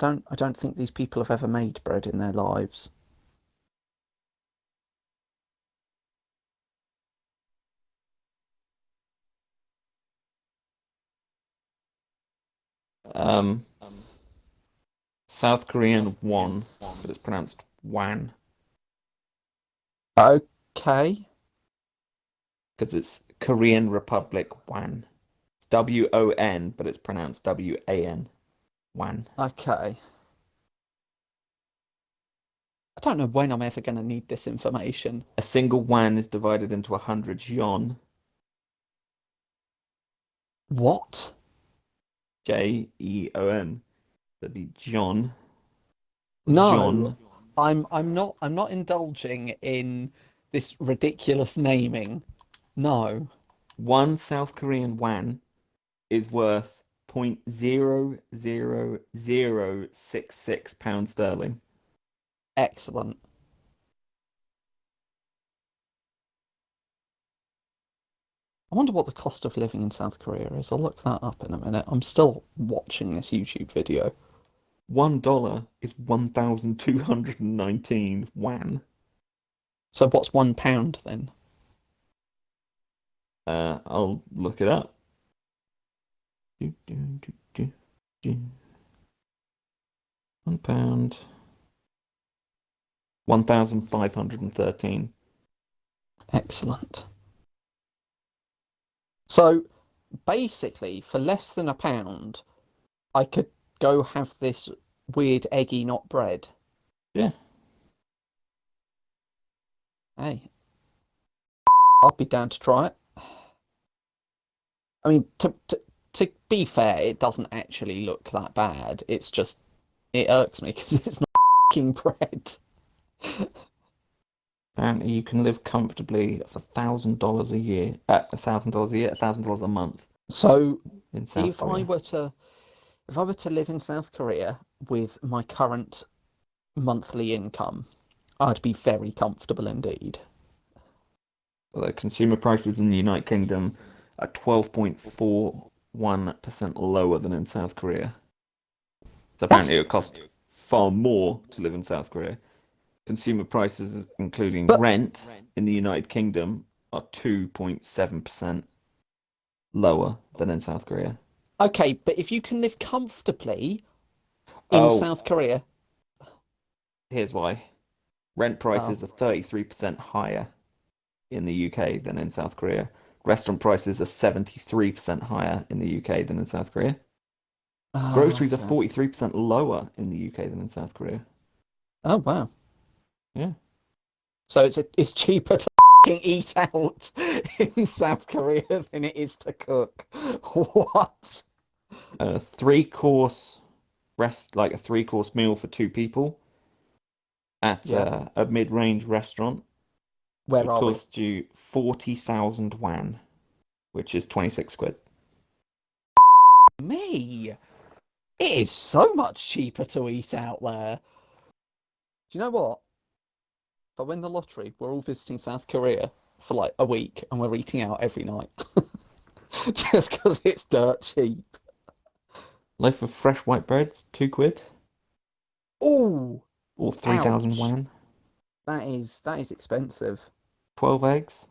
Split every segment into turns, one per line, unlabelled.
I don't think these people have ever made bread in their lives.
Um, South Korean won, but it's pronounced wan
Okay.
because it's Korean Republic wan. It's WON, but it's pronounced WAN. Wan.
Okay. I don't know when I'm ever going to need this information.
A single wan is divided into 100 jeon.
What?
JEON. That'd be John or
No,
John.
I'm not indulging in this ridiculous naming. No.
One South Korean wan is worth 0.00066 pounds sterling.
Excellent. I wonder what the cost of living in South Korea is. I'll look that up in a minute. I'm still watching this YouTube video.
$1 is 1,219 wan.
So what's £1 then?
I'll look it up. Do, do, do, do, do. £1. 1,513.
Excellent. So basically, for less than £1, I could go have this weird eggy not bread.
Yeah.
Hey, I'll be down to try it. I mean, to be fair, it doesn't actually look that bad. It's just it irks me because it's not fucking bread.
Apparently, you can live comfortably for $1,000 a year. $1,000 a year, $1,000 a month
So
in South
if I
Korea.
were to if I were to live in South Korea with my current monthly income, I'd be very comfortable indeed.
Although consumer prices in the United Kingdom are 12.41% lower than in South Korea. So
What?
apparently, it would cost far more to live in South Korea. Consumer prices, including
But
rent in the United Kingdom, are 2.7% lower than in South Korea.
okay, but if you can live comfortably in
Oh,
South Korea,
here's why. Rent
oh,
prices are 33% higher in the UK than in South Korea. Restaurant prices are 73% higher in the UK than in South Korea.
oh,
Groceries are
okay.
43% lower in the UK than in South Korea.
Oh wow.
Yeah.
So it's cheaper to eat out in South Korea than it is to cook. What?
A three-course meal for two people at
Yeah.
a mid-range restaurant
Where
would
are we?
cost you 40,000 wan, which is 26 quid.
Me. It is so much cheaper to eat out there. Do you know what? If I win the lottery, we're all visiting South Korea for like a week and we're eating out every night. Just because it's dirt cheap.
Loaf of fresh white bread's 2 quid
Oh,
or 3,000
ouch.
wan.
That is expensive.
12 eggs,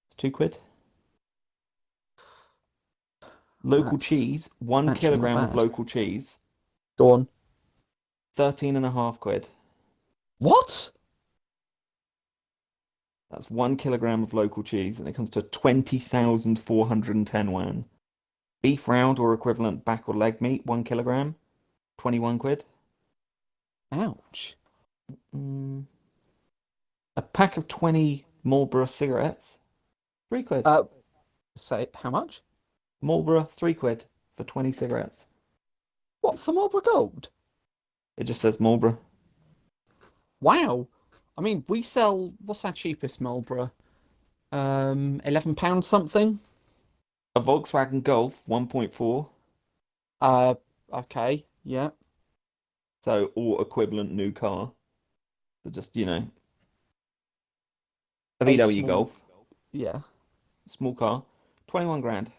it's 2 quid. Local
That's
cheese, one
actually not
kilogram of
bad.
local cheese,
Go on.
13.5 quid.
What?
That's 1 kilogram of local cheese, and it comes to 20,410 wan. Beef round or equivalent back or leg meat, 1 kilogram, 21 quid.
Ouch.
Mm. A pack of 20 Marlboro cigarettes, 3 quid.
Uh, say how much?
Marlboro, 3 quid for 20 cigarettes.
What for Marlboro Gold?
It just says Marlboro.
Wow. I mean, we sell what's our cheapest Marlboro? £11 something.
A Volkswagen Golf, 1.4.
Uh, okay, yeah.
So, or equivalent new car. So just, a
A
VW
small,
Golf,
yeah.
small car, 21 grand.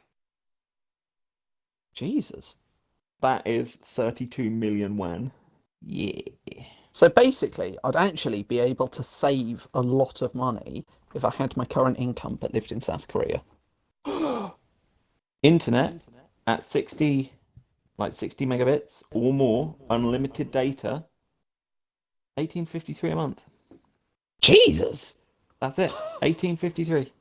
Jesus.
That is 32 million yuan. Yeah.
So basically, I'd actually be able to save a lot of money if I had my current income but lived in South Korea.
Internet at 60, like 60 megabits or more, unlimited data, 1853 a month.
Jesus!
That's it. 1853.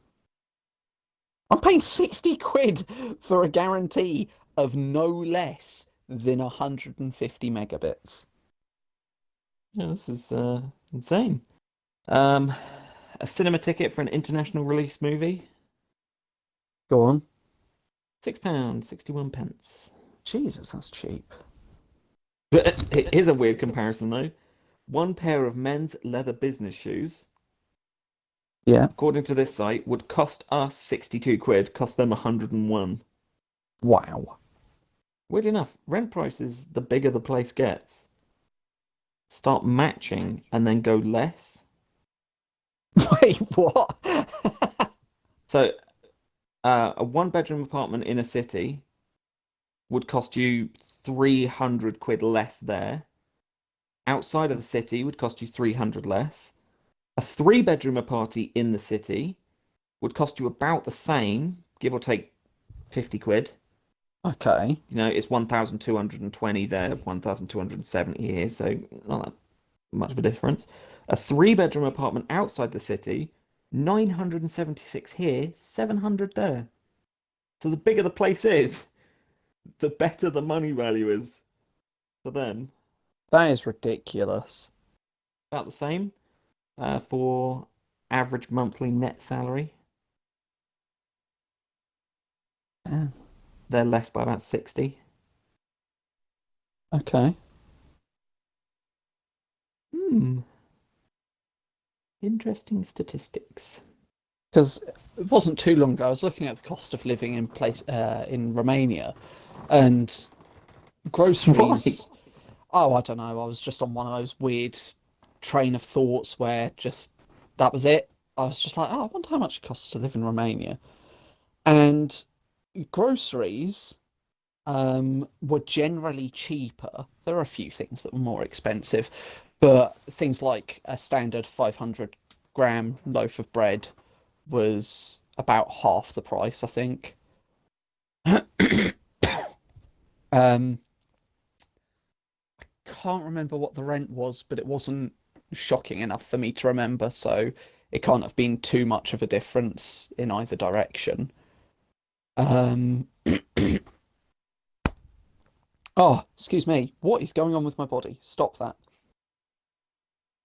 I'm paying 60 quid for a guarantee of no less than 150 megabits.
Yeah, this is insane. Um, a cinema ticket for an international release movie,
Go on.
£6, 61 pence.
Jesus, that's cheap.
But here's a weird comparison though. One pair of men's leather business shoes,
Yeah.
according to this site, would cost us 62 quid, cost them 101.
Wow.
Weird enough, rent prices, the bigger the place gets, start matching and then go less.
Wait, what?
So, a one bedroom apartment in a city would cost you 300 quid less there. Outside of the city would cost you 300 less. A three-bedroom party in the city would cost you about the same, give or take 50 quid.
Okay.
You know, it's 1,220 there, 1,270 here, so not that much of a difference. A three-bedroom apartment outside the city, 976 here, 700 there. So the bigger the place is, the better the money value is for them.
That is ridiculous.
About the same for average monthly net salary.
Yeah.
They're less by about 60.
Okay.
Hmm. Interesting statistics.
Because it wasn't too long ago, I was looking at the cost of living in Romania, and
Why?
groceries. Oh, I don't know. I was just on one of those weird train of thoughts where just that was it. I was just like, oh, I wonder how much it costs to live in Romania. And groceries were generally cheaper. There are a few things that were more expensive, but things like a standard 500-gram loaf of bread was about half the price, I think. Um, can't remember what the rent was, but it wasn't shocking enough for me to remember, so it can't have been too much of a difference in either direction. Um, oh, excuse me. What is going on with my body? Stop that.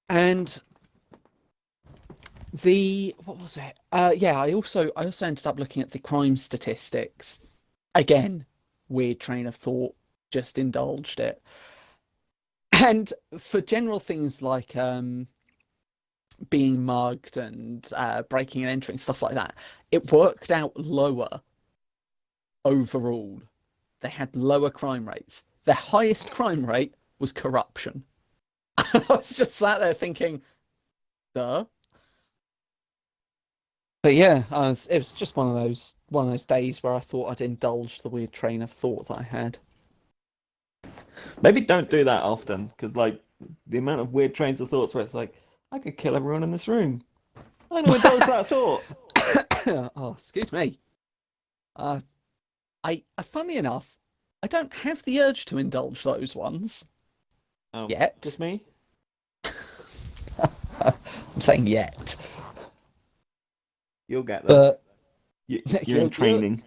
And the what was it? Yeah, I also ended up looking at the crime statistics. Again, weird train of thought, just indulged it. And for general things like being mugged and breaking and entering, stuff like that, it worked out lower overall. They had lower crime rates. Their highest crime rate was corruption. I was just sat there thinking, duh. But yeah, it was just one of those days where I thought I'd indulge the weird train of thought that I had.
Maybe don't do that often, because like the amount of weird trains of thoughts where it's like, I could kill everyone in this room. I know indulge that thought.
Oh, excuse me. Uh, funnily enough, I don't have the urge to indulge those ones yet.
Just me?
I'm saying yet,
You'll get there.
but
You're in training.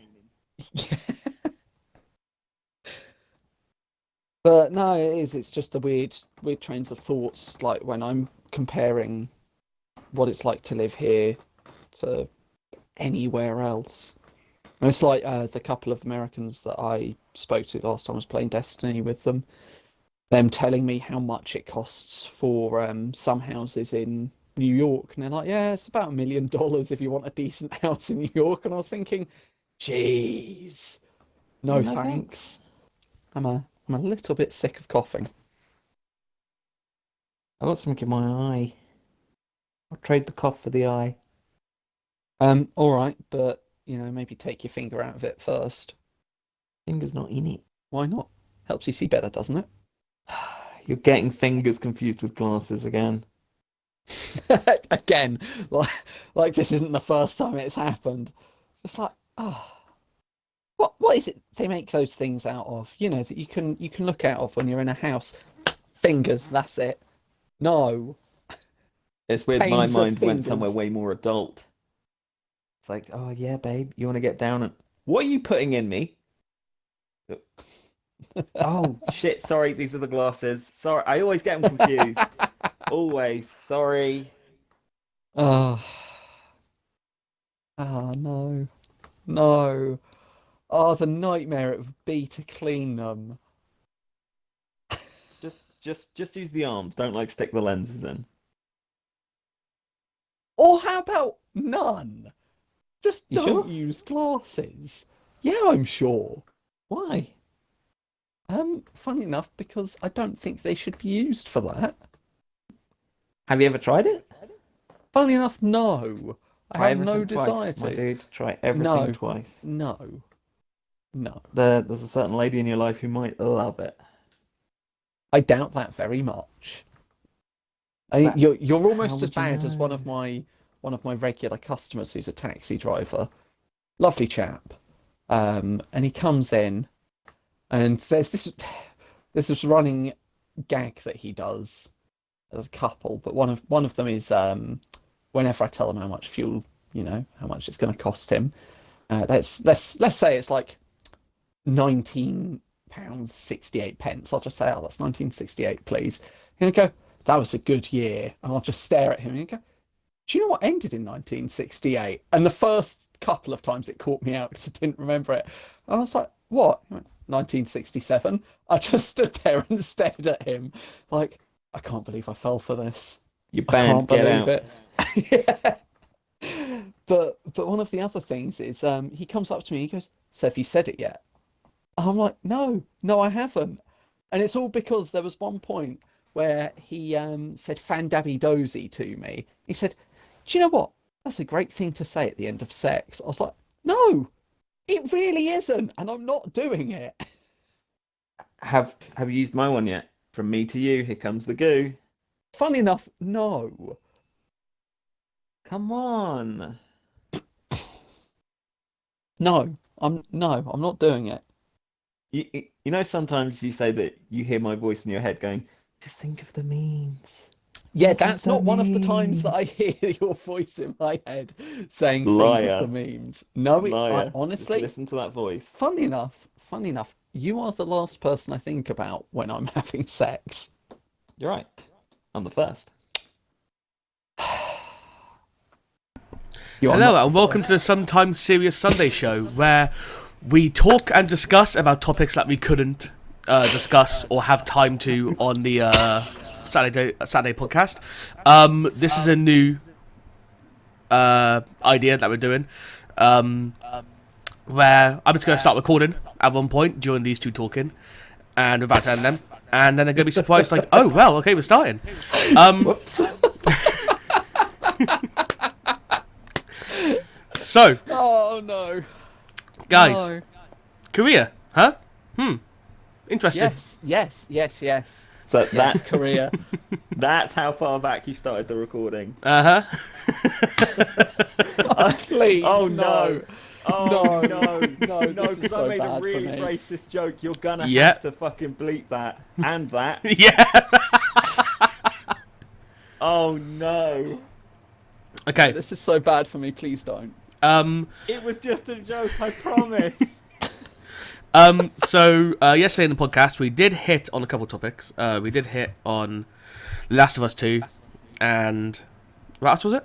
but no, it is. It's just the weird trains of thoughts. Like when I'm comparing what it's like to live here to anywhere else. And it's like the couple of Americans that I spoke to last time I was playing Destiny with them telling me how much it costs for some houses in New York, and they're like, "Yeah, it's about $1 million if you want a decent house in New York." And I was thinking, "Jeez, no
No
thanks." I'm a little bit sick of coughing.
I got something in my eye. I'll trade the cough for the eye.
All right, but maybe take your finger out of it first.
Finger's not in it.
Why not? Helps you see better, doesn't it?
You're getting fingers confused with glasses again.
Again, like this isn't the first time it's happened. It's like, oh, what is it they make those things out of? You know, that you can look out of when you're in a house. Fingers, that's it. No,
It's weird. My
panes of
mind went somewhere
fingers.
way more adult. It's like, oh yeah, babe, you want to get down and what are you putting in me? Oh shit, sorry, these are the glasses. Sorry, I always get them confused. Always, sorry.
Oh, oh no, no. Oh, the nightmare it would be to clean them.
Just use the arms. Don't like stick the lenses in.
Or how about none? Just
You
don't
sure?
use glasses. Yeah, I'm sure.
Why?
Funny enough, because I don't think they should be used for that.
Have you ever tried it?
Funny enough, no. I
Try
have no
everything
desire
twice, my
to.
dude. Try everything
No,
twice.
no, no.
There's a certain lady in your life who might love it.
I doubt that very much.
But
You're
how
almost as
would you
bad as
know?
one of my regular customers who's a taxi driver. Lovely chap. And he comes in, and there's this running gag that he does as a couple, but one of them is whenever I tell him how much fuel, how much it's going to cost him. Let's say it's like £19 68 pence. I'll just say, oh, that's 1968, please. And he'll go, that was a good year. And I'll just stare at him and he'll go, do you know what ended in 1968? And the first couple of times it caught me out because I didn't remember it. I was like, what? He went, 1967. I just stood there and stared at him like, I can't believe I fell for this.
You're
I
banned.
can't
Get
believe
out.
it. Yeah. But one of the other things is he comes up to me, he goes, so have you said it yet? I'm like, no, I haven't. And it's all because there was one point where he said Fandabby Dozy to me. He said, do you know what? That's a great thing to say at the end of sex. I was like, no, it really isn't. And I'm not doing it.
Have you used my one yet? From me to you, here comes the goo.
Funny enough, no.
Come on.
I'm not doing it.
You know, sometimes you say that you hear my voice in your head going, just think of the memes.
Yeah,
Think of
that's
the
not one of the times that I
memes.
hear your voice in my head saying, think of the
Liar.
memes. No, I
Liar. Just
honestly,
listen to that voice.
funny enough, you are the last person I think about when I'm having sex.
You're right. I'm the first.
You are
Hello
not the
and welcome to the
first.
Sometimes Serious Sunday show, where we talk and discuss about topics that we couldn't discuss or have time to on the Saturday podcast. This is a new idea that we're doing, where I'm just going to start recording at one point during these two talking, and we're about to end them, and then they're going to be surprised, like, oh well, okay, we're starting.
Whoops.
So,
Oh no,
guys,
no.
Korea, huh? Interesting.
Yes.
So
Yes, Korea.
that's how far back you started the recording.
Uh huh.
Please,
Oh
no.
no. Oh
No,
no.
no,
No,
this is
because I
so
made a
bad for
really
me.
racist joke. You're gonna
Yeah.
have to fucking bleep that and that.
Yeah.
Oh no.
Okay.
This is so bad for me, please don't.
It was just a joke, I promise.
So yesterday in the podcast, we did hit on a couple of topics. We did hit on Last of Us 2, and what else was it?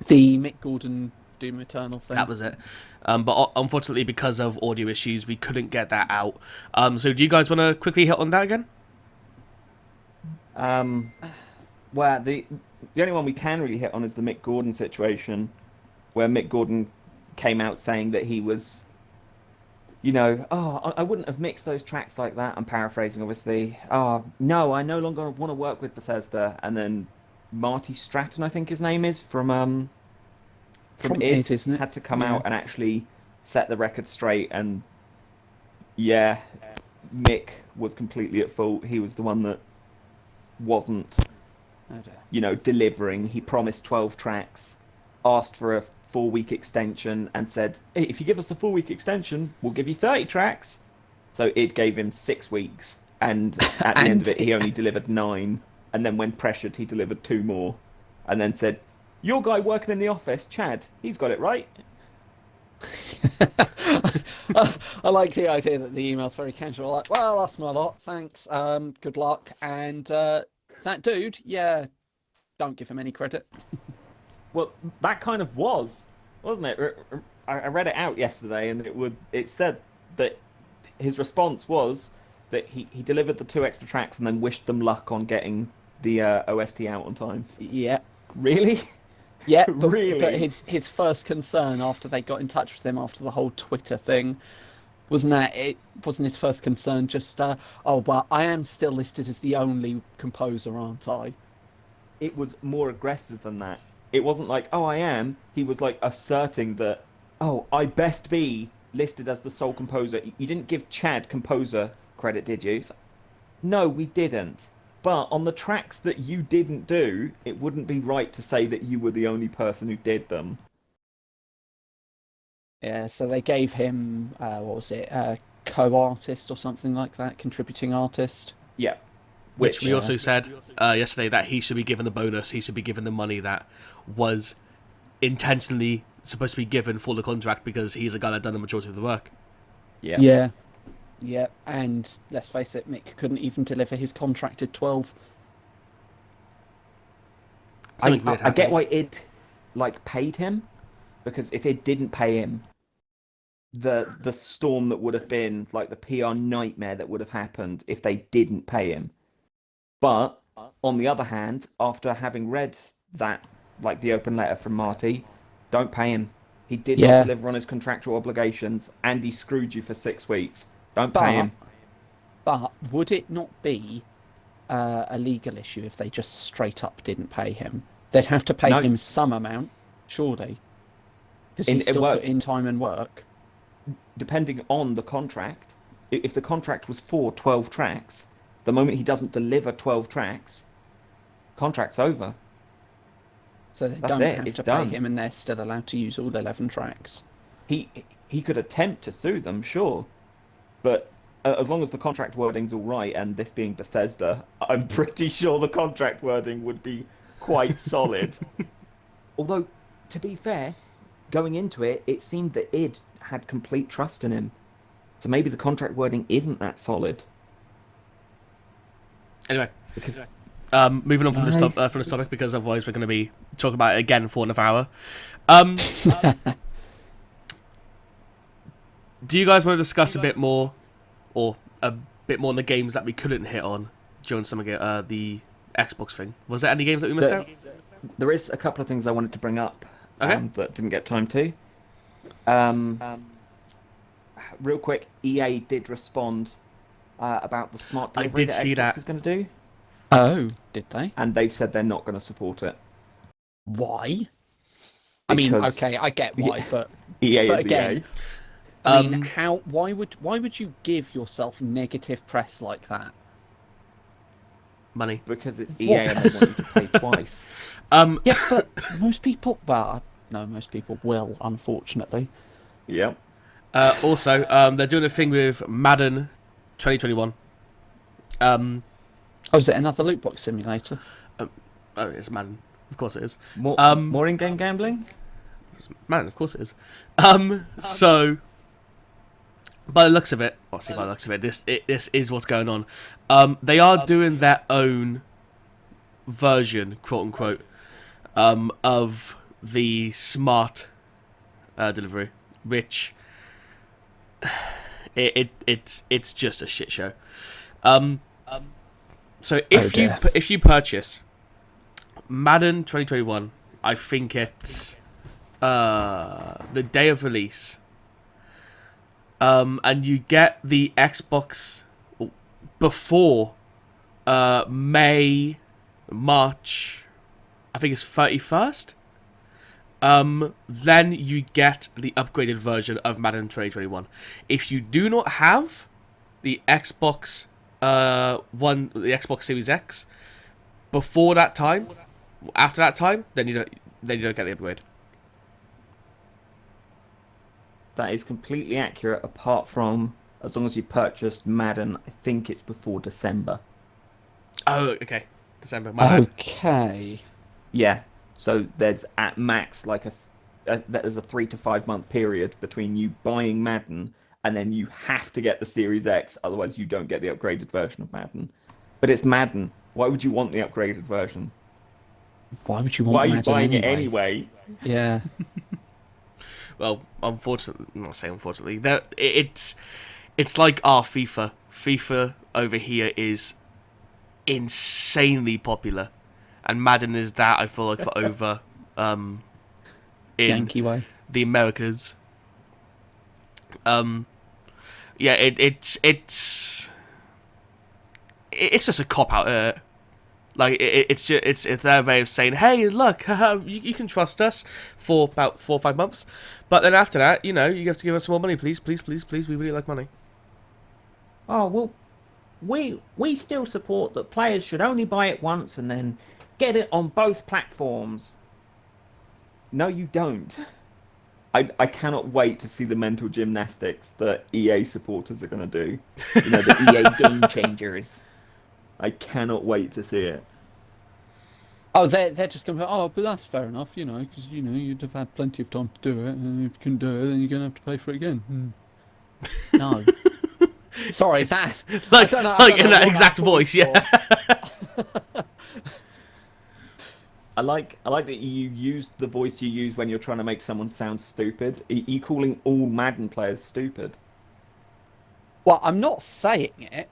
The Mick Gordon Doom Eternal thing.
That was it. But unfortunately, because of audio issues, we couldn't get that out. So do you guys want to quickly hit on that again?
Well, the only one we can really hit on is the Mick Gordon situation, where Mick Gordon came out saying that he was, I wouldn't have mixed those tracks like that. I'm paraphrasing, obviously. Oh, no, I no longer want to work with Bethesda. And then Marty Stratton, I think his name is, from
From
id,
id, isn't it?
had to come
Yeah.
out and actually set the record straight. And yeah, Mick was completely at fault. He was the one that wasn't,
Oh dear.
delivering. He promised 12 tracks, asked for a 4-week extension, and said, hey, if you give us the 4-week extension, we'll give you 30 tracks. So it gave him 6 weeks, and at the end of it, he only delivered 9. And then when pressured, he delivered 2 more, and then said, your guy working in the office, Chad, he's got it right.
I like the idea that the email's very casual, like, well, that's my lot, thanks, good luck, and that dude, yeah, don't give him any credit.
Well, that kind of wasn't it? I read it out yesterday, and it said that his response was that he delivered the 2 extra tracks and then wished them luck on getting the OST out on time.
Yeah.
Really?
Yeah, but,
Really?
but his first concern after they got in touch with him after the whole Twitter thing wasn't his first concern just oh well, I am still listed as the only composer, aren't I?
It was more aggressive than that. It wasn't like, oh, I am. He was like asserting that, oh, I best be listed as the sole composer. You didn't give Chad composer credit, did you? So, no, we didn't. But on the tracks that you didn't do, it wouldn't be right to say that you were the only person who did them.
Yeah, so they gave him what was it, co-artist or something like that, contributing artist.
Yeah.
Which we also said yesterday that he should be given the bonus. He should be given the money that was intentionally supposed to be given for the contract because he's a guy that done the majority of the work.
Yeah. Yeah, and let's face it, Mick couldn't even deliver his contracted 12.
I get why id paid him, because if it didn't pay him, the storm that would have been, like the PR nightmare that would have happened if they didn't pay him. But on the other hand, after having read that, like the open letter from Marty, don't pay him. He did not deliver on his contractual obligations, and he screwed you for 6 weeks. Don't pay him.
But would it not be a legal issue if they just straight up didn't pay him? They'd have to pay him some amount, surely, because he's still put in time and work.
Depending on the contract, if the contract was for 12 tracks, the moment he doesn't deliver 12 tracks, contract's over.
So they don't have to pay him, and they're still allowed to use all 11 tracks.
He could attempt to sue them, sure, but as long as the contract wording's all right, and this being Bethesda, I'm pretty sure the contract wording would be quite solid. Although, to be fair, going into it, it seemed that id had complete trust in him, so maybe the contract wording isn't that solid.
Anyway,
because
moving on from this topic, because otherwise we're going to be talking about it again for another hour. Do you guys want to discuss a bit more on the games that we couldn't hit on during some of the Xbox thing? Was there any games that we missed out?
There is a couple of things I wanted to bring up that didn't get time to. Real quick, EA did respond about the smart delivery that Xbox is going to do.
Oh, did they?
And they've said they're not going to support it.
Why? I mean, okay, I get why, but
EA
but
is
again,
EA.
I mean, why would you give yourself negative press like that?
Money.
Because it's EA and they want you to pay twice.
Yeah, but most people, most people will, unfortunately.
Yep.
Also, they're doing a thing with Madden 2021.
Oh, is it another loot box simulator?
Oh, it's Madden. Of course it is.
More in-game gambling?
Madden, of course it is. So, by the looks of it, this is what's going on. They are doing their own version, quote unquote, of the smart delivery, which it's just a shit show. So if you purchase Madden 2021, I think it's the day of release, and you get the Xbox before March, I think it's 31st. Then you get the upgraded version of Madden 2021. If you do not have the Xbox One, the Xbox Series X. Before that time, after that time, then you don't get the upgrade.
That is completely accurate, apart from as long as you purchased Madden, I think it's before December.
Oh, okay. December. My bad.
Okay.
Yeah. So there's at max like there's a 3 to 5 month period between you buying Madden and then you have to get the Series X, otherwise you don't get the upgraded version of Madden. But it's Madden. Why would you want the upgraded version?
Why would you want
Why are you
Madden
buying
anyway?
it anyway?
Yeah.
Well, unfortunately, not say unfortunately, it's like our FIFA. FIFA over here is insanely popular, and Madden is that, I feel like, for over in
Yankee way.
the Americas. Yeah, it's just a cop out. Like it's their way of saying, hey, look, you can trust us for about 4 or 5 months, but then after that, you have to give us more money, please, please, please, please. We really like money.
Oh, well, we still support that players should only buy it once and then get it on both platforms. No, you don't. I cannot wait to see the mental gymnastics that EA supporters are going to do. The EA Game Changers. I cannot wait to see it.
Oh, they're just going to go, oh, but that's fair enough, because, you'd have had plenty of time to do it, and if you can do it, then you're going to have to pay for it again. No. Sorry, that...
Like,
I don't know
in that
what
exact voice, yeah.
I like that you used the voice you use when you're trying to make someone sound stupid. Are you calling all Madden players stupid?
Well, I'm not saying it.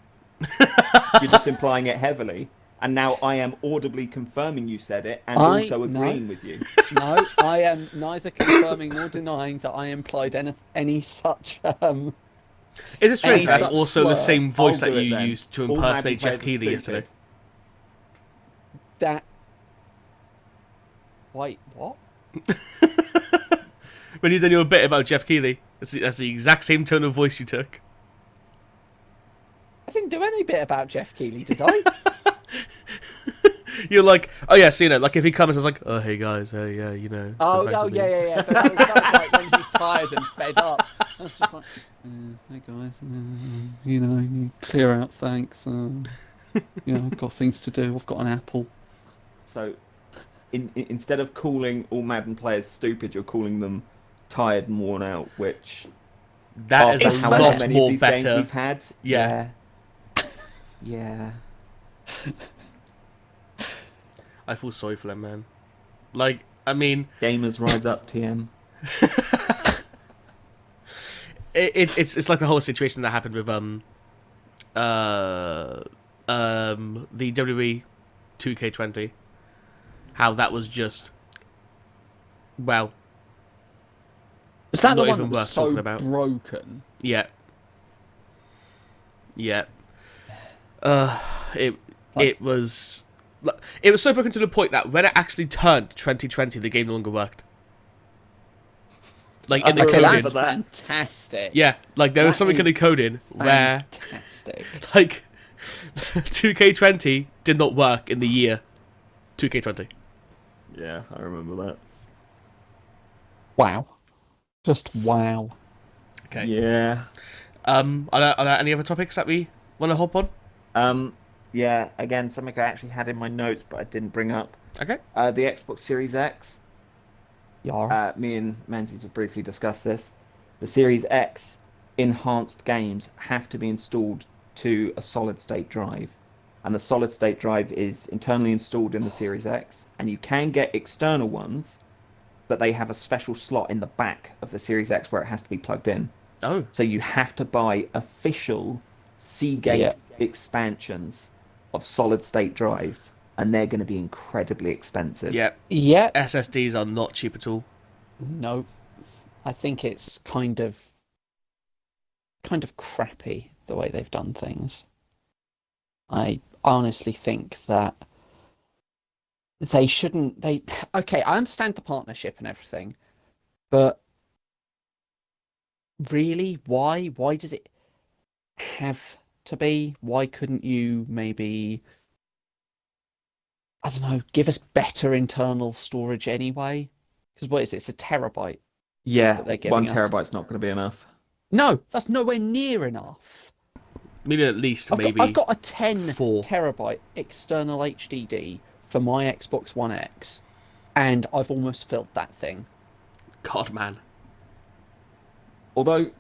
You're just implying it heavily. And now I am audibly confirming you said it and also agreeing with you.
No, I am neither confirming nor denying that I implied any such...
Is it strange that's
such
also the
slur.
same voice
I'll
that
do it
you
then.
used to
All
impersonate
Madden
Jeff
players are
Keighley
stupid.
yesterday?
That... Wait, what?
When you done your bit about Jeff Keighley, that's the exact same tone of voice you took.
I didn't do any bit about Jeff Keighley, did I?
You're like, oh yeah, so like if he comes, it's like, oh hey guys, hey yeah,
Oh,
so thanks for being-"
yeah. But that was like when he's tired and fed up. I was just like, hey guys, you clear out, thanks. I've got things to do. I've got an apple.
So, instead of calling all Madden players stupid, you're calling them tired and worn out, which
That
after
is a
however
lot
many
more
of these games
better.
we've had,
Yeah.
yeah.
I feel sorry for them, man. Like, I mean,
Gamers rise up, TM.
it's like the whole situation that happened with the WWE 2K20. How that was just, well,
Was that
not
the one
even
that was
worth
so
talking about.
broken?
yeah. It was so broken to the point that when it actually turned 2020, the game no longer worked. Like in the
Okay,
coding,
that's fantastic.
yeah, like there was
That
something in the
is
coding where
Fantastic.
like 2K20 did not work in the year 2K20.
Yeah, I remember that.
Wow. Just wow.
Okay.
Yeah.
Are there any other topics that we want to hop on?
Yeah, again, something I actually had in my notes, but I didn't bring up.
Okay.
The Xbox Series X.
Yeah.
Me and Menzies have briefly discussed this. The Series X enhanced games have to be installed to a solid-state drive. And the solid-state drive is internally installed in the Series X. And you can get external ones, but they have a special slot in the back of the Series X where it has to be plugged in.
Oh.
So you have to buy official Seagate expansions of solid-state drives. And they're going to be incredibly expensive.
Yeah.
Yep.
SSDs are not cheap at all.
No. I think it's kind of crappy the way they've done things. I honestly think that they shouldn't. Okay, I understand the partnership and everything, but really, why? Why does it? have to be? Why couldn't you maybe, I don't know, give us better internal storage anyway? Because what is it? It's a terabyte
Yeah,
that they're giving
1
us.
terabyte's not going to be enough.
No, that's nowhere near enough.
Maybe at least
I've got a 10
4.
terabyte external HDD for my Xbox One X, and I've almost filled that thing.
God, man.
Although,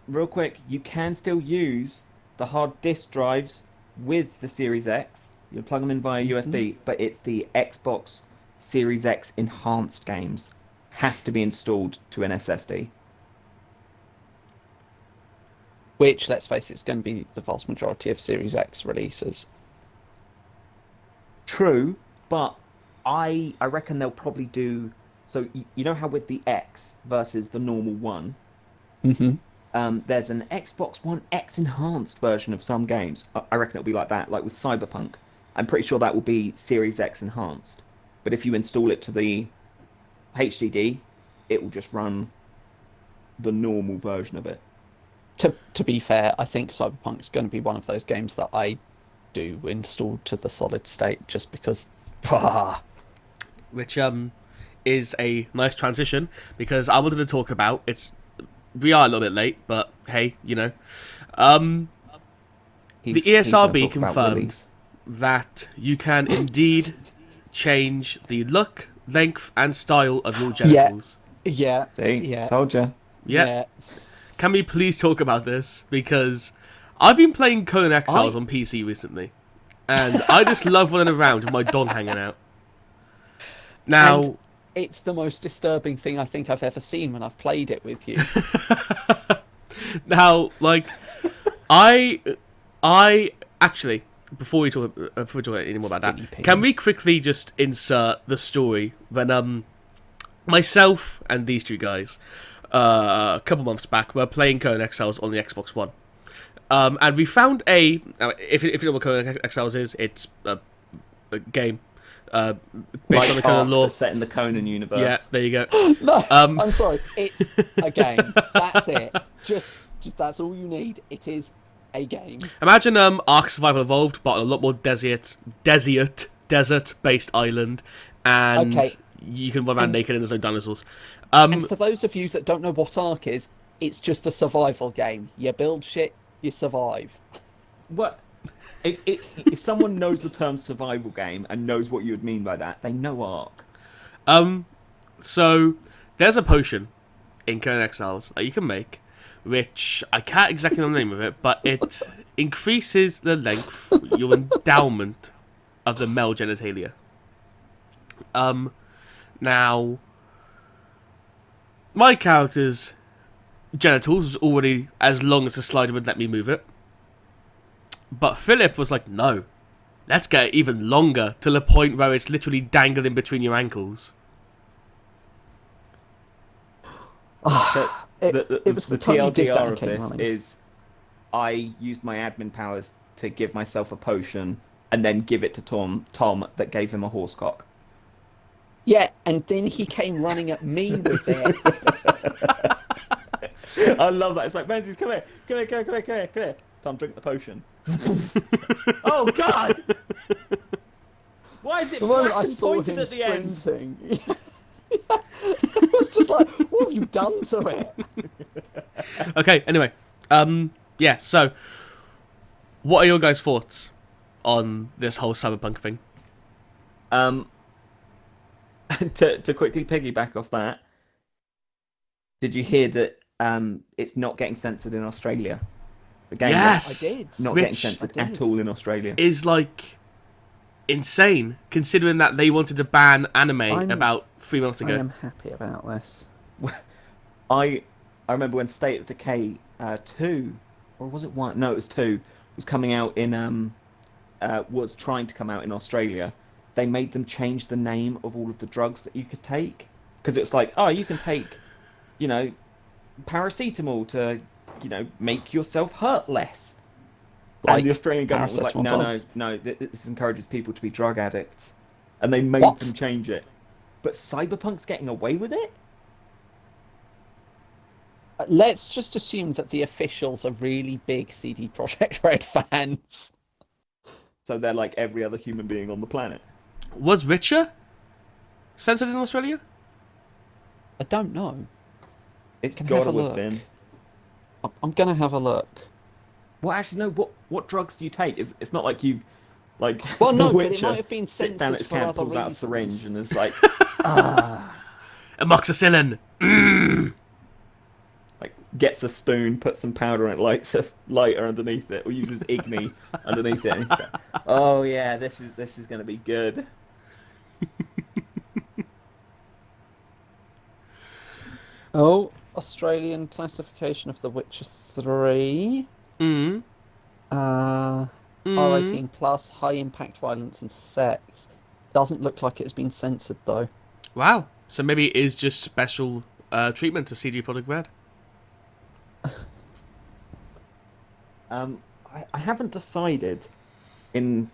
real quick, you can still use the hard disk drives with the Series X. You plug them in via USB, but it's the Xbox Series X enhanced games have to be installed to an SSD.
Which, let's face it, is going to be the vast majority of Series X releases.
True, but I reckon they'll probably do. So you know how with the X versus the normal one, there's an Xbox One X enhanced version of some games. I reckon it'll be like that, like with Cyberpunk. I'm pretty sure that will be Series X enhanced. But if you install it to the HDD, it will just run the normal version of it.
To be fair, I think Cyberpunk's going to be one of those games that I do install to the solid state just because.
Which is a nice transition, because I wanted to talk about we are a little bit late, but hey, you know. The ESRB confirmed that you can indeed change the look, length, and style of your genitals.
Yeah.
See?
Yeah.
Told you.
Yeah. Can we please talk about this? Because I've been playing Conan Exiles on PC recently, and I just love running around with my dong hanging out. Now,
And it's the most disturbing thing I think I've ever seen when I've played it with you.
now, like, I actually, before we talk any more about that,
Skinny pig.
can we quickly just insert the story when myself and these two guys a couple months back were playing Conan Exiles on the Xbox One, and we found if you know what Conan Exiles is, it's a game based on the Conan lore.
Set in the Conan universe.
Yeah, there you go.
No, I'm sorry. It's a game. That's it. Just that's all you need. It is a game.
Imagine Ark Survival Evolved, but on a lot more desert-based island, and
Okay.
you can run around naked and there's no dinosaurs.
And for those of you that don't know what Ark is, it's just a survival game. You build shit, you survive.
What? If someone knows the term survival game and knows what you would mean by that, they know Ark.
So there's a potion in Conan Exiles that you can make, which I can't exactly know the name of it, but it increases the length, your endowment of the male genitalia. Now, my character's genitals is already as long as the slider would let me move it. But Philip was like, no, let's get it even longer, to the point where it's literally dangling between your ankles.
So
It was
the
the time you did that
TLDR
and
of
came
this
running.
is I used my admin powers to give myself a potion and then give it to Tom that gave him a horse cock.
Yeah, and then he came running at me with it.
I love that. It's like, Menzies, come here. Tom, drink the potion. Oh, God! Why is it
The moment
black
I
and
saw
pointed
him
at the end?
sprinting, I was just like, what have you done to it?
Okay, anyway. Yeah, so, what are your guys' thoughts on this whole cyberpunk thing?
To quickly piggyback off that, did you hear that it's not getting censored in Australia? The game
Yes!
I did.
not
Which-
getting censored
I did.
at all in Australia.
Is, like, insane, considering that they wanted to ban anime about 3 months
I
ago.
am happy about this.
I remember when State of Decay 2, or was it 1? No, it was 2, was coming out in was trying to come out in Australia. They made them change the name of all of the drugs that you could take, because it's like, oh, you can take, you know, paracetamol to, you know, make yourself hurt less.
Like
and the Australian government was like,
paracetamol
no,
does.
no, this encourages people to be drug addicts, and they made
What?
them change it. But Cyberpunk's getting away with it.
Let's just assume that the officials are really big CD Projekt Red fans.
So they're like every other human being on the planet.
Was Witcher censored in Australia?
I don't know.
It's
Can
gotta
have a
have
look.
been.
I'm gonna have a look.
Well, actually, no. What drugs do you take? It's not like you, like
Well,
The
no, but it
Witcher
might have been
sits down
censored
at his
for
camp,
other
pulls out a
reasons.
syringe, and is like,
Amoxicillin.
like gets a spoon, puts some powder in it, lights a lighter underneath it, or uses Igni underneath it. And he's like, oh yeah, this is gonna be good.
Oh, Australian classification of The Witcher 3.
Mm.
R18 plus, high impact violence and sex. Doesn't look like it's been censored though.
Wow. So maybe it is just special treatment to CD Projekt Red.
I haven't decided in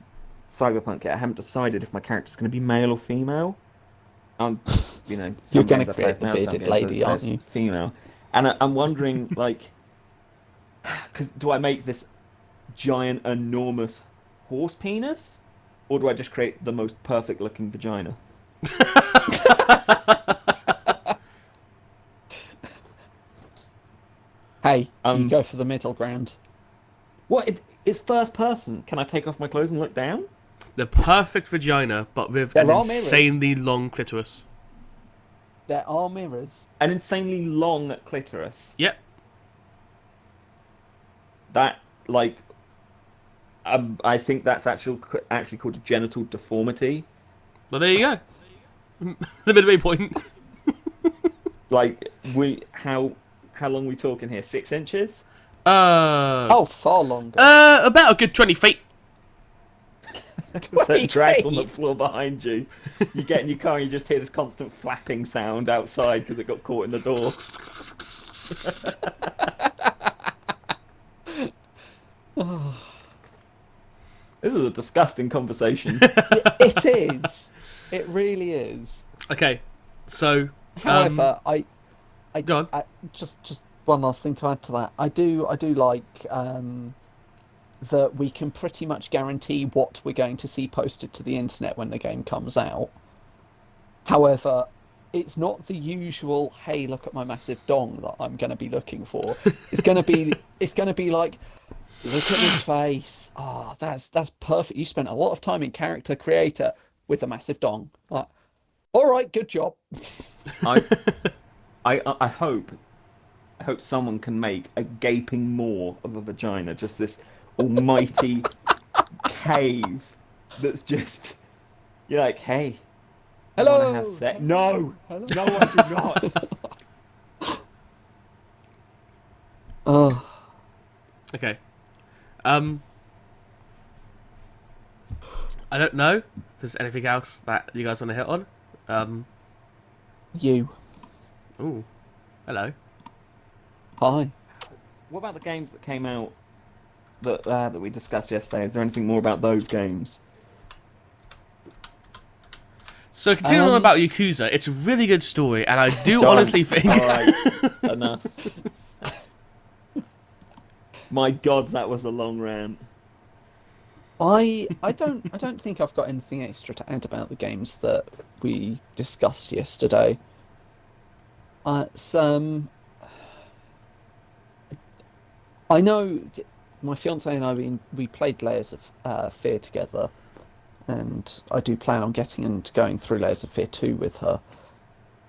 Cyberpunk yet. I haven't decided if my character's going to be male or female.
You're
some
gonna
games I play
create
as
the
male, some
bearded
games
lady,
I play
aren't
as
you?
Female, and I'm wondering, like, because do I make this giant, enormous horse penis, or do I just create the most perfect-looking vagina?
Hey, you go for the middle ground.
What? It's first person. Can I take off my clothes and look down?
The perfect vagina, but with
There
an
are mirrors.
insanely long clitoris.
There are mirrors.
An insanely long clitoris.
Yep.
That, like, I think that's actually called a genital deformity.
Well, there you go. The midway point.
Like, how long are we talking here? 6 inches?
Oh, far longer.
About a good 20 feet.
So it drags on the
feet.
floor behind you. You get in your car and you just hear this constant flapping sound outside because it got caught in the door. This is a disgusting conversation.
It is. It really is.
Okay, so
However,
go on.
I just one last thing to add to that. I do like that we can pretty much guarantee what we're going to see posted to the internet when the game comes out. However, it's not the usual, hey, look at my massive dong that I'm going to be looking for. It's going to be like, look at his face. Oh, that's perfect. You spent a lot of time in character creator with a massive dong. Like, all right, good job.
I hope someone can make a gaping maw of a vagina, just this almighty cave that's just, you're like, hey, I
Hello.
want to have sex. No,
Hello.
no, I do not.
Oh,
Okay. I don't know if there's anything else that you guys want to hit on.
you.
Ooh. Hello.
Hi.
What about the games that came out that we discussed yesterday? Is there anything more about those games?
So continuing on about Yakuza, it's a really good story, and I do honestly think...
All right, enough. My God, that was a long rant.
I don't think I've got anything extra to add about the games that we discussed yesterday. I know my fiance and we played Layers of Fear together, and I do plan on getting and going through Layers of Fear 2 with her.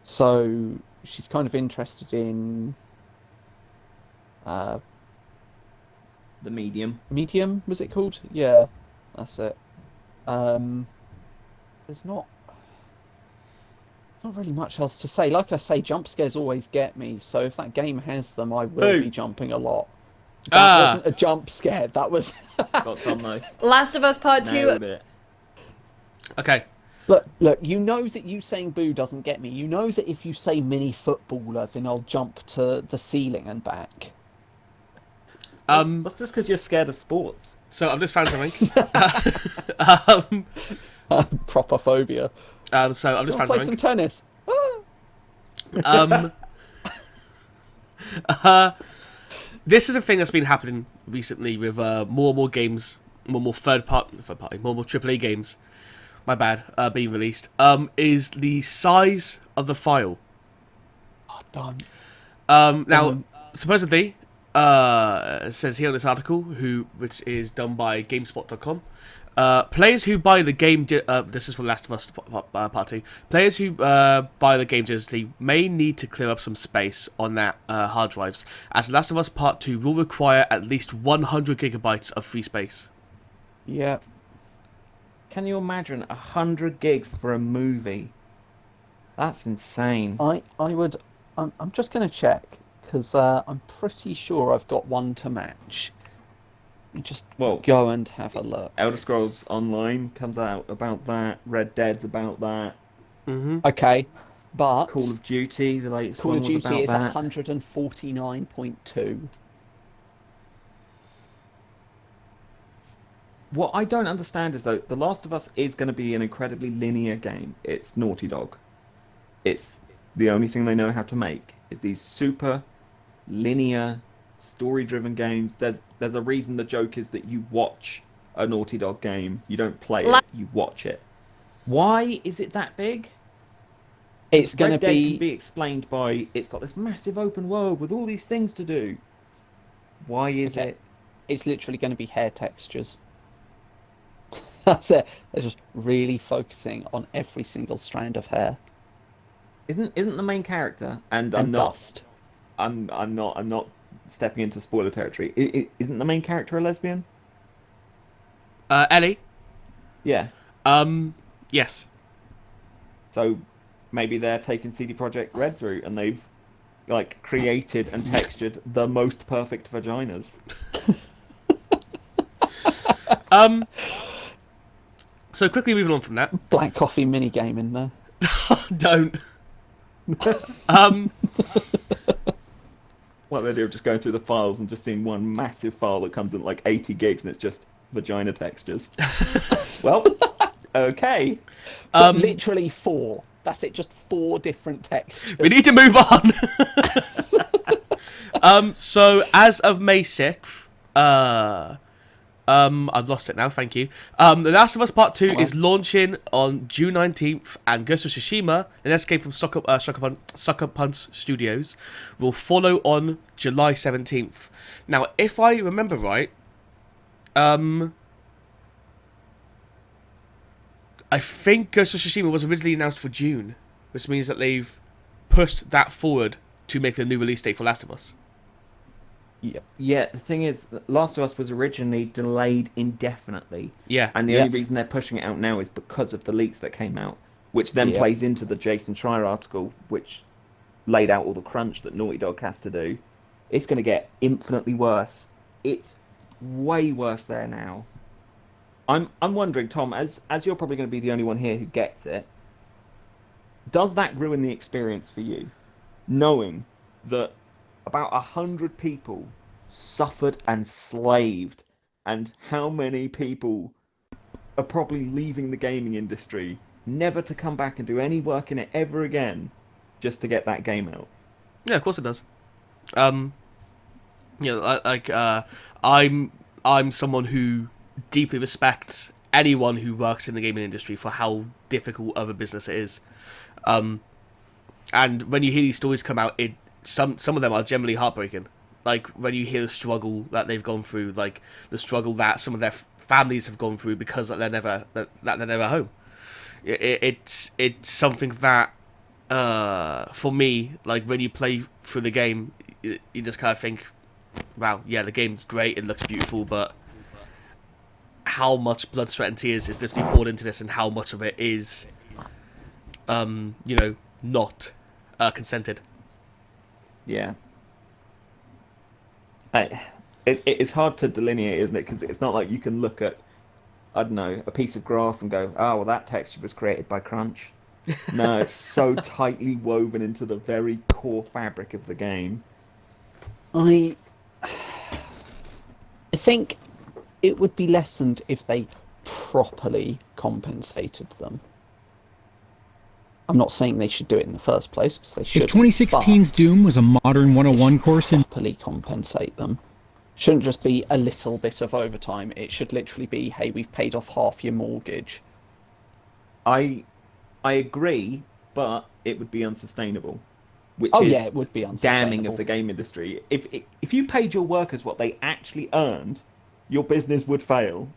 So she's kind of interested in
The Medium.
Medium, was it called? Yeah, that's it. There's not really much else to say. Like I say, jump scares always get me, so if that game has them, I will
Boo.
be jumping a lot. That wasn't a jump scare, that was...
Got Tom though.
Last of Us Part 2.
Nailed it.
Okay.
Look, you know that you saying boo doesn't get me. You know that if you say mini footballer, then I'll jump to the ceiling and back.
That's just because you're scared of sports.
So I've just found something.
Proper phobia.
So I've just
Wanna
found
play
something.
some tennis? Ah!
This is a thing that's been happening recently with more and more games, more and more third party, more and more AAA games. My bad, being released. Is the size of the file.
Oh, don't.
Now, supposedly, it says here on this article, which is done by GameSpot.com, players who buy the game, this is for Last of Us Part 2, players who buy the game digitally may need to clear up some space on their hard drives, as Last of Us Part 2 will require at least 100 gigabytes of free space.
Yeah.
Can you imagine 100 gigs for a movie? That's insane.
I'm just going to check, because I'm pretty sure I've got one to match. Just go and have a look.
Elder Scrolls Online comes out about that. Red Dead's about that.
Mm-hmm.
Okay, but
Call of Duty, the latest
Call
one
of
was
Duty
about
is
that.
149.2.
What I don't understand is, though, The Last of Us is going to be an incredibly linear game. It's Naughty Dog. It's the only thing they know how to make, is these super linear, story-driven games. There's a reason the joke is that you watch a Naughty Dog game. You don't play it, you watch it. Why is it that big?
It's going to
Red Dead can be explained by, it's got this massive open world with all these things to do. Why is
Okay.
it?
It's literally going to be hair textures. That's it. They're just really focusing on every single strand of hair
Isn't the main character, and
and dust.
I'm not stepping into spoiler territory. Isn't the main character a lesbian?
Ellie?
Yeah.
Yes.
So maybe they're taking CD Projekt Red's route, and they've like created and textured the most perfect vaginas.
So quickly moving on from that.
Black coffee mini game in there.
Don't.
What the idea of just going through the files and just seeing one massive file that comes in like 80 gigs and it's just vagina textures. Well, okay.
Literally 4. That's it. Just 4 different textures.
We need to move on. So as of May 6th, I've lost it now, thank you. The Last of Us Part 2 is launching on June 19th, and Ghost of Tsushima, an escape from Sucker Punch Studios, will follow on July 17th. Now, if I remember right, I think Ghost of Tsushima was originally announced for June, which means that they've pushed that forward to make the new release date for Last of Us.
Yep.
Yeah, the thing is, Last of Us was originally delayed indefinitely.
Yeah.
And the only reason they're pushing it out now is because of the leaks that came out, which then plays into the Jason Schreier article, which laid out all the crunch that Naughty Dog has to do. It's going to get infinitely worse. It's way worse there now. I'm wondering, Tom, as you're probably going to be the only one here who gets it, does that ruin the experience for you, knowing that about 100 people suffered and slaved, and how many people are probably leaving the gaming industry, never to come back and do any work in it ever again, just to get that game out?
Yeah, of course it does. I'm someone who deeply respects anyone who works in the gaming industry for how difficult of a business it is. And when you hear these stories come out, some of them are generally heartbreaking. Like when you hear the struggle that they've gone through, like the struggle that some of their families have gone through because they're never home. It's something that for me, like when you play through the game, you just kind of think, wow, yeah, the game's great, it looks beautiful, but how much blood, sweat, and tears is literally poured into this, and how much of it is, not consented.
Yeah. It's hard to delineate, isn't it? Because it's not like you can look at, I don't know, a piece of grass and go, oh, well, that texture was created by crunch. No, it's so tightly woven into the very core fabric of the game.
I think it would be lessened if they properly compensated them. I'm not saying they should do it in the first place, because they should.
If 2016's Doom was a modern 101 course in
properly compensate them. Shouldn't just be a little bit of overtime. It should literally be, hey, we've paid off half your mortgage.
I agree, but it would be unsustainable. Which
Oh
is
yeah, it would be unsustainable.
damning of the game industry. If you paid your workers what they actually earned, your business would fail.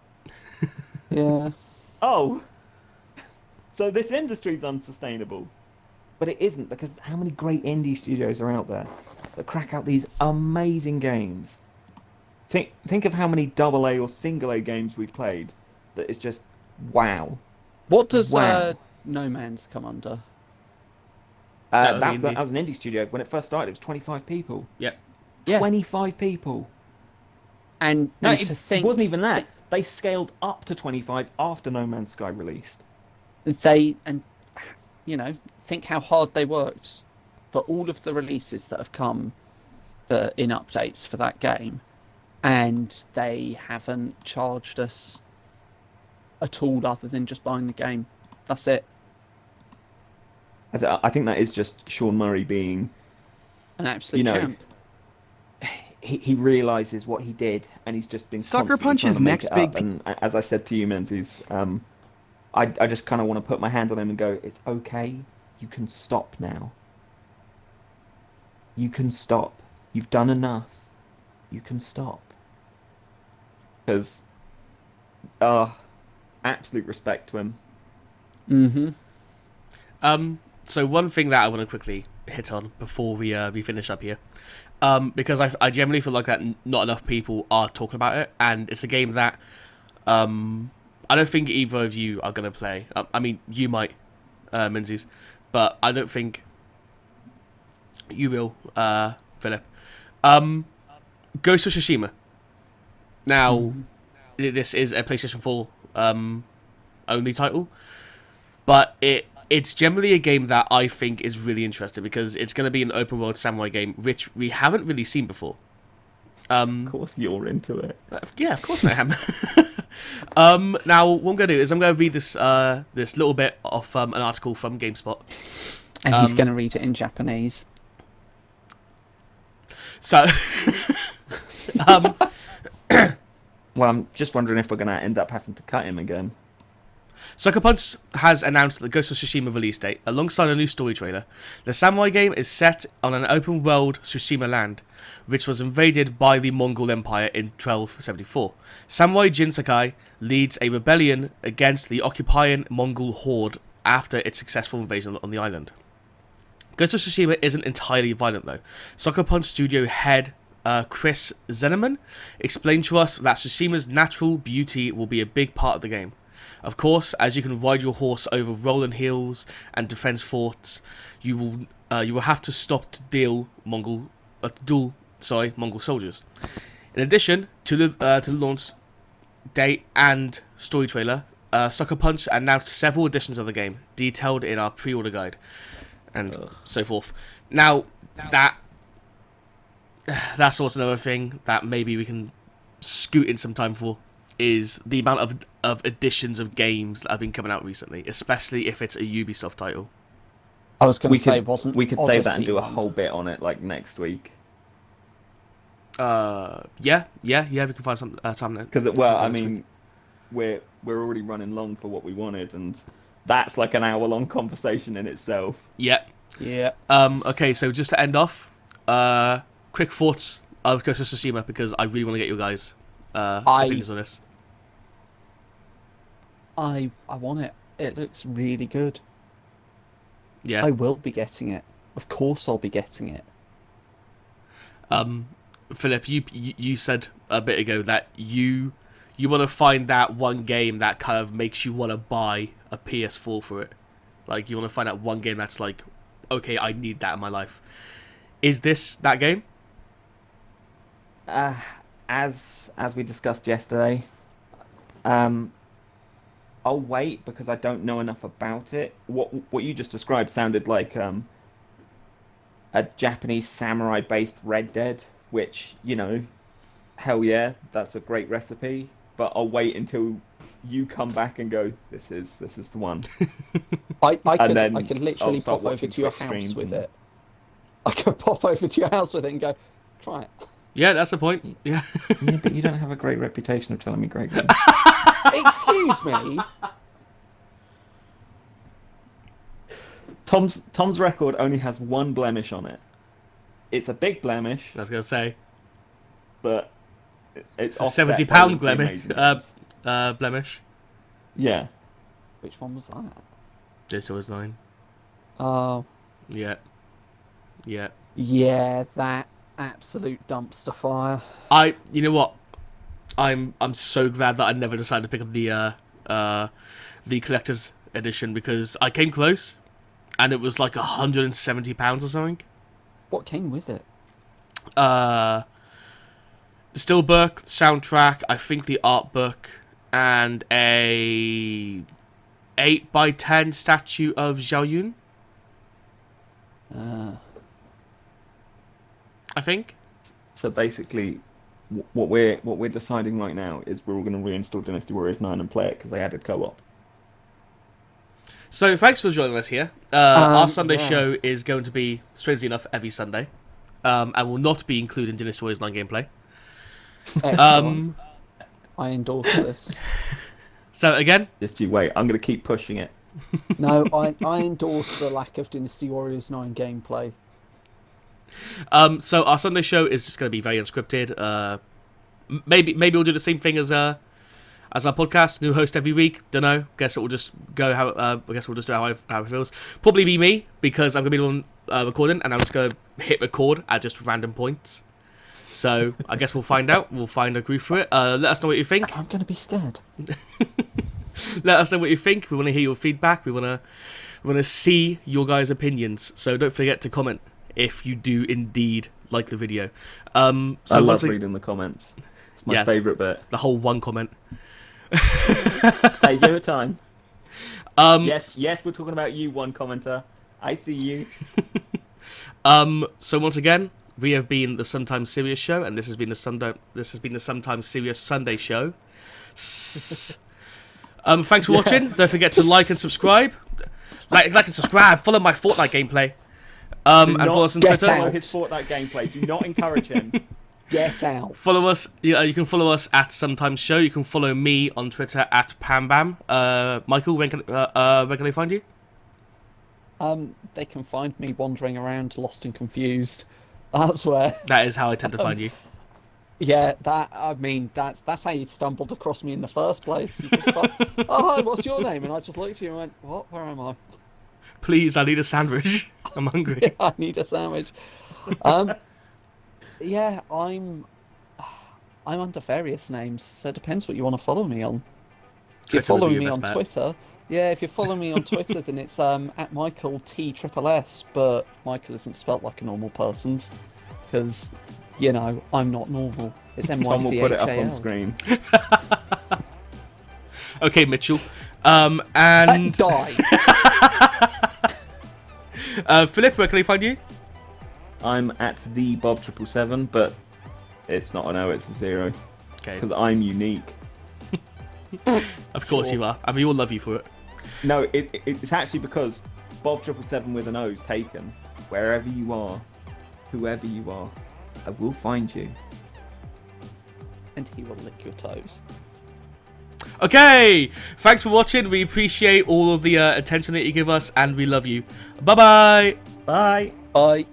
Yeah.
Oh, so this industry's unsustainable. But it isn't, because how many great indie studios are out there that crack out these amazing games? Think of how many AA or single A games we've played that is just wow.
What does
Wow.
No Man's come under?
That would
That
be indie.
was an indie studio. When it first started, it was 25 people.
Yep.
Yeah.
25 people.
And
No,
and
it
to think
wasn't even that. They scaled up to 25 after No Man's Sky released.
They and think how hard they worked for all of the releases that have come in updates for that game, and they haven't charged us at all other than just buying the game. That's it.
I think that is just Sean Murray being...
An absolute
You know,
champ.
He realizes what he did, and he's just been
Sucker
constantly
Punch's
trying to make
next
it
big
up. And as I said to you, Menzies, I just kind of want to put my hand on him and go, it's okay. You can stop now. You can stop. You've done enough. You can stop. Because, absolute respect to him.
Mm-hmm.
So one thing that I want to quickly hit on before we finish up here, because I generally feel like that not enough people are talking about it, and it's a game that I don't think either of you are gonna play. I mean, you might, Menzies, but I don't think you will, Philip. Ghost of Tsushima. Now, this is a PlayStation 4 only title, but it's generally a game that I think is really interesting because it's going to be an open world samurai game, which we haven't really seen before.
Of course you're into it.
Yeah, of course I am. Now, what I'm going to do is I'm going to read this this little bit of an article from GameSpot.
And he's going to read it in Japanese.
So,
Well, I'm just wondering if we're going to end up having to cut him again.
Sucker Punch has announced the Ghost of Tsushima release date alongside a new story trailer. The samurai game is set on an open-world Tsushima land, which was invaded by the Mongol Empire in 1274. Samurai Jin Sakai leads a rebellion against the occupying Mongol horde after its successful invasion on the island. Ghost of Tsushima isn't entirely violent though. Sucker Punch studio head Chris Zenneman explained to us that Tsushima's natural beauty will be a big part of the game. Of course, as you can ride your horse over rolling hills and defense forts, you will have to stop to duel Mongol soldiers. In addition to the launch date and story trailer, Sucker Punch announced several editions of the game, detailed in our pre-order guide, and so forth. Now, that's also another thing that maybe we can scoot in some time for, is the amount of editions of games that have been coming out recently, especially if it's a Ubisoft title.
I was going
We
to say,
could
wasn't
we could save that and
Odyssey
do a
one?
whole bit on it like next week.
Yeah, we can find some time.
Because I mean, we're already running long for what we wanted, and that's like an hour-long conversation in itself.
Yeah.
Yeah.
Okay, so just to end off, quick thoughts of Ghost of Tsushima, because I really want to get your guys' opinions on this.
I want it. It looks really good.
Yeah.
I will be getting it. Of course I'll be getting it.
Philip, you said a bit ago that you want to find that one game that kind of makes you want to buy a PS4 for it. Like, you want to find out one game that's like, okay, I need that in my life. Is this that game?
As we discussed yesterday, I'll wait because I don't know enough about it. What you just described sounded like a Japanese samurai-based Red Dead, which, hell yeah, that's a great recipe. But I'll wait until you come back and go, this is the one.
I
then
could
I'll
literally
start
pop over
watching
to your
Twitch
house
streams
with
and-
it. I could pop over to your house with it and go, try it.
Yeah, that's the point. Yeah.
Yeah, but you don't have a great reputation of telling me great things.
Excuse me.
Tom's record only has one blemish on it. It's a big blemish,
I was gonna say
but it's
it's a
offset by
£70
all the
blemish.
amazing games.
Blemish.
Yeah.
Which one was that?
This was 9.
Oh,
Yeah. Yeah.
yeah, that absolute dumpster fire.
You know what? I'm so glad that I never decided to pick up the collector's edition, because I came close, and it was like £170 or something.
What came with it?
Steelbook, soundtrack, I think the art book, and a 8x10 statue of Zhao Yun, I think.
So basically, what we're deciding right now is we're all going to reinstall Dynasty Warriors 9 and play it because they added co-op.
So thanks for joining us here. Our Sunday
yeah.
show is going to be, strangely enough, every Sunday, and will not be including Dynasty Warriors 9 gameplay.
Excellent. I endorse this.
So again,
Just you wait. I'm going to keep pushing it.
No, I endorse the lack of Dynasty Warriors 9 gameplay.
so our Sunday show is just going to be very unscripted. Maybe we'll do the same thing as our podcast. New host every week. Don't know. Guess it will just go how. I guess we'll just do how it feels. Probably be me, because I'm going to be on recording, and I'm just going to hit record at just random points. So I guess we'll find out. We'll find a groove for it. Let us know what you think.
I'm going to be scared.
Let us know what you think. We want to hear your feedback. We want to see your guys' opinions. So don't forget to comment if you do indeed like the video. So
I love
once
reading the comments. It's my
Yeah.
favourite bit.
the whole one comment.
Hey, give it time.
Um,
Yes, we're talking about you, one commenter. I see you.
So once again, we have been the Sometimes Serious Show, and this has been the Sometimes Serious Sunday Show. Thanks for watching. Don't forget to like and subscribe. Like and subscribe. Follow my Fortnite gameplay. And follow us on
get
Twitter.
out.
Follow his Fortnite gameplay. Do not encourage him.
Get out.
Follow us. You can follow us at Sometimes Show. You can follow me on Twitter at PamBam. Michael, where can they find you?
They can find me wandering around lost and confused. That's where.
That is how I tend to find you.
Yeah, that's how you stumbled across me in the first place. You just thought, oh, hi, what's your name? And I just looked at you and went, what? Where am I?
Please, I need a sandwich. I'm hungry.
I need a sandwich. Yeah, I'm under various names, so it depends what you want to follow me on. If you're
Twitter would be
following
your
me
best
on
bet.
Twitter, yeah, if you're following me on Twitter, then it's at Michael TSSS, but Michael isn't spelt like a normal person's, because, you know, I'm not normal. It's
Tom will put it up on
MYCHAL.
screen.
Okay, Mitchell. And
Die.
Philip, where can they find you?
I'm at the Bob777, but it's not an O, it's a 0.
Okay,
Because I'm unique.
of course you are. I mean, we all love you for it.
No, it's actually because Bob777 with an O is taken. Wherever you are, whoever you are, I will find you.
And he will lick your toes.
Okay, thanks for watching. We appreciate all of the attention that you give us, and we love you. Bye-bye.
Bye!
Bye.